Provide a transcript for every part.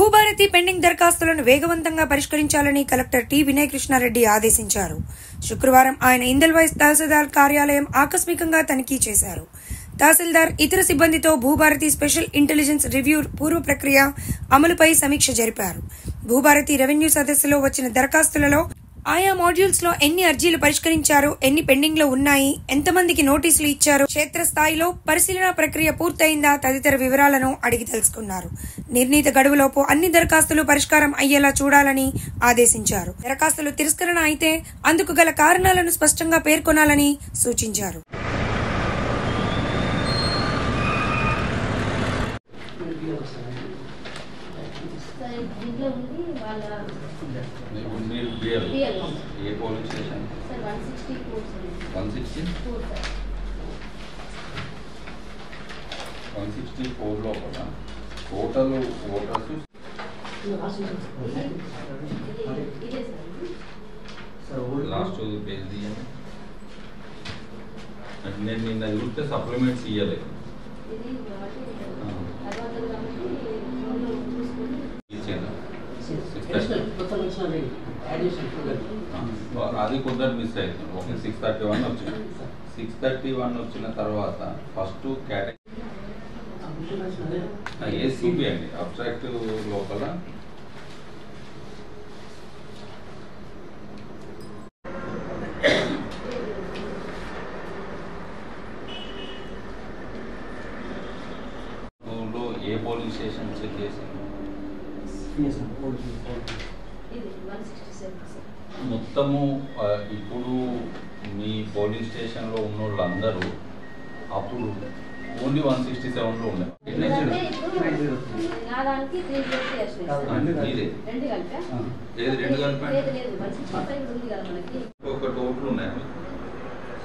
Bhubharati pending దరఖాస్తులను వేగవంతంగా పరిష్కరించాలని కలెక్టర్ టి వినయ్ కృష్ణారెడ్డి ఆదేశించారు. శుక్రవారం ఆయన ఇందల్వాయి తహసీల్దార్ కార్యాలయం ఆకస్మికంగా తనిఖీ చేశారు. తహసీల్దార్ ఇతర సిబ్బందితో భూభారతి స్పెషల్ ఇంటెలిజెన్స్ రివ్యూ పూర్వ ప్రక్రియ అమలుపై సమీక్ష జరిపారు. భూభారతి రెవెన్యూ సదస్సులో వచ్చిన దరఖాస్తులలో ఆయా మాడ్యూల్స్ లో ఎన్ని అర్జీలు పరిష్కరించారు, ఎన్ని పెండింగ్ లో ఉన్నాయి, ఎంతమందికి నోటీసులు ఇచ్చారు, క్షేత్రస్థాయిలో పరిశీలన ప్రక్రియ పూర్తయిందా తదితర వివరాలను అడిగి తెలుసుకున్నారు. నిర్ణీత గడువులోపు అన్ని దరఖాస్తులు పరిష్కారం అయ్యేలా చూడాలని ఆదేశించారు. దరఖాస్తులు తిరస్కరణ అయితే అందుకు గల కారణాలను స్పష్టంగా పేర్కొనాలని సూచించారు. ఏ పోలీస్ స్టేషన్? 164 లోపల టోటల్ ఓటర్స్ లాస్ట్ పేజ్ తీయండి. నేను నిన్న చూస్తే సప్లిమెంట్స్ ఇవ్వలేదు. అది కొందరు మిస్ అవుతుంది. ఓకే, 631 వచ్చింది. 631 వచ్చిన తర్వాత ఫస్ట్ కేటగిరీ ఏసీబీ అండి. అబ్స్ట్రాక్ట్ లోపల ఏ పోలీస్ స్టేషన్ చెక్ చేసింది? మొత్తము ఇప్పుడు మీ పోలీస్ స్టేషన్లో ఉన్న వాళ్ళందరూ అప్పుడు ఓన్లీ 167లో ఉన్నాయి. ఒక టోటల్ ఉన్నాయి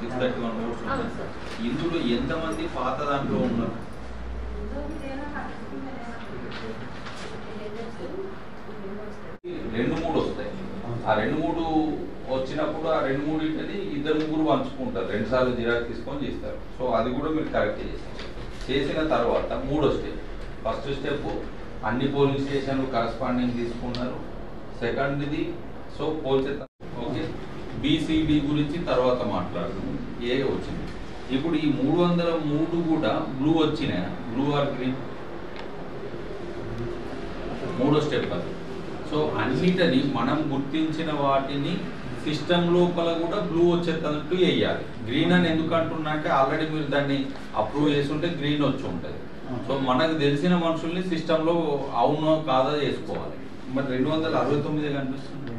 631 ఓట్స్ ఉన్నాయి. ఇందులో ఎంతమంది పాత దాంట్లో ఉన్నారు? 2-3 వస్తాయి. ఆ 2-3 వచ్చినప్పుడు ఆ 2-3 ఇద్దరు ముగ్గురు పంచుకుంటారు. 2 సార్లు జిరాక్స్ తీసుకొని చేస్తారు. సో అది కూడా మీరు కరెక్ట్ చేస్తారు. చేసిన తర్వాత 3వ స్టెప్, ఫస్ట్ స్టెప్ అన్ని పోలింగ్ స్టేషన్లు కరస్పాండింగ్ తీసుకున్నారు. సెకండ్ది సో పోల్చేత ఓకే. బీసీడీ గురించి తర్వాత మాట్లాడుతున్నాం. ఏ వచ్చింది ఇప్పుడు ఈ 303 కూడా బ్లూ వచ్చినాయి. Blue or green? 3వ స్టెప్ అది. సో అన్నిటిని మనం గుర్తించిన వాటిని సిస్టమ్ లోపల కూడా బ్లూ వచ్చేటట్టు వేయాలి. గ్రీన్ అని ఎందుకు అంటున్నాక ఆల్రెడీ మీరు దాన్ని అప్రూవ్ చేస్తుంటే గ్రీన్ వచ్చి ఉంటుంది. సో మనకు తెలిసిన మనుషుల్ని సిస్టంలో అవునో కాదా చేసుకోవాలి. మరి 269 కనిపిస్తుంది.